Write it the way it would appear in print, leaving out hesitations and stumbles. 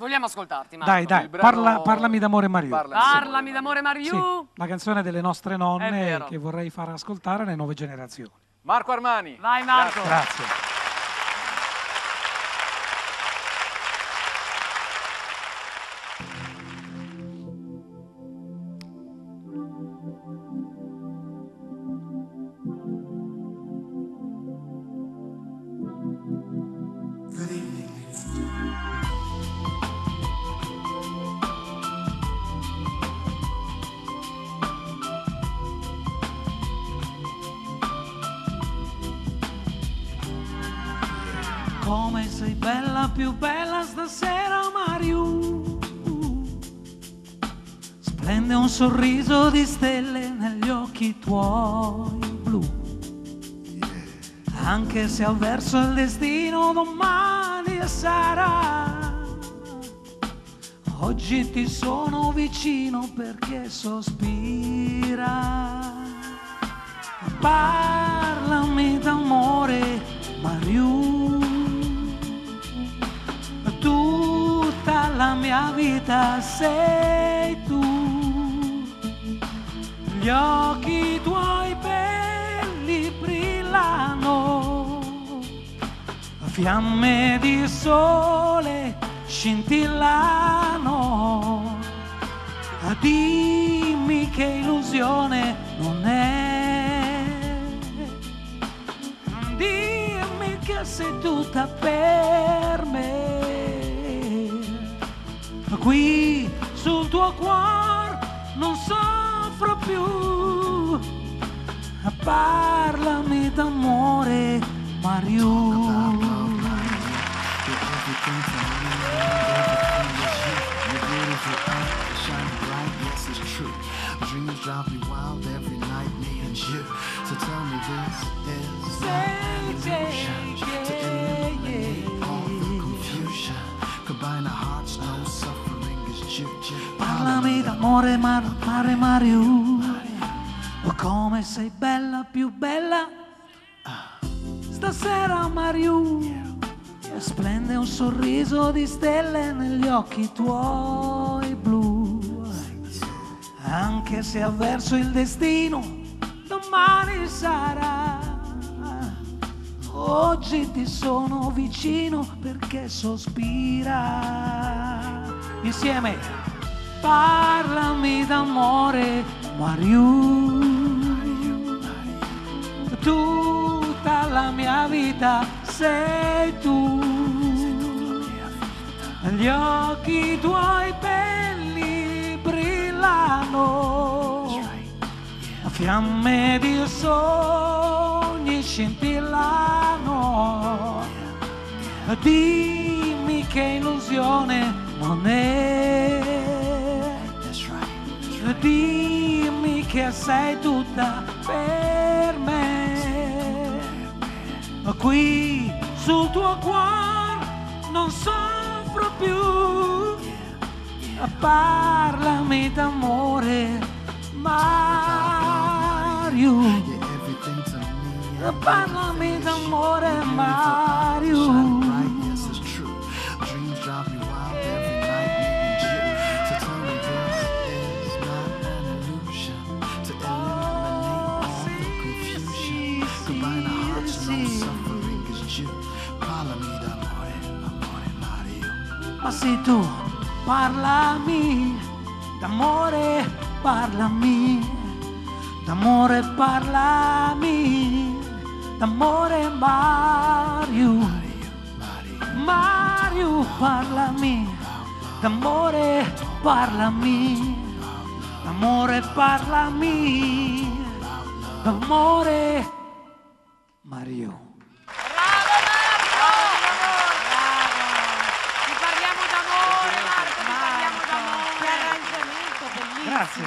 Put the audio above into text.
Vogliamo ascoltarti, Marco. Dai, dai, parlami d'amore Mariù. Parlami d'amore Mariù. Sì, la canzone delle nostre nonne che vorrei far ascoltare alle nuove generazioni. Marco Armani. Vai Marco. Grazie. Come sei bella, più bella stasera, Mariù. Splende un sorriso di stelle negli occhi tuoi blu. Anche se avverso il destino domani sarà, oggi ti sono vicino perché sospira. Parlami d'amore, Mariù. Tutta la mia vita sei tu. Gli occhi tuoi belli brillano, fiamme di sole scintillano. Dimmi che illusione non è, dimmi che sei tutta per me. Qui sul tuo cuore non soffro più. Parlami d'amore, Mariù. Dreams drive me wild every night, me and you. So tell me this is an illusion to eliminate all the confusion. Combine our hearts, no suffering is due. Parlami d'amore, mare Mariù. Come sei bella, più bella stasera, Mariù. Splende un sorriso di stelle negli occhi tuoi blu. Anche se avverso il destino domani sarà, oggi ti sono vicino perché sospira. Insieme, parlami d'amore, Mariù. Tutta la mia vita sei tu. Gli occhi tuoi belli brillano, fiamme di sogni scintillano. Dimmi che illusione non è, dimmi che sei tutta per me. Qui sul tuo cuore non soffro più. Parlami d'amore, Mariù. Parlami d'amore, Mariù. Ma se tu parlami d'amore, parlami d'amore, parlami d'amore, Mariù. Mariù, parlami d'amore, parlami d'amore, parlami d'amore, Mariù. Parliamo d'amore, Marco, ti parliamo d'amore. Grazie.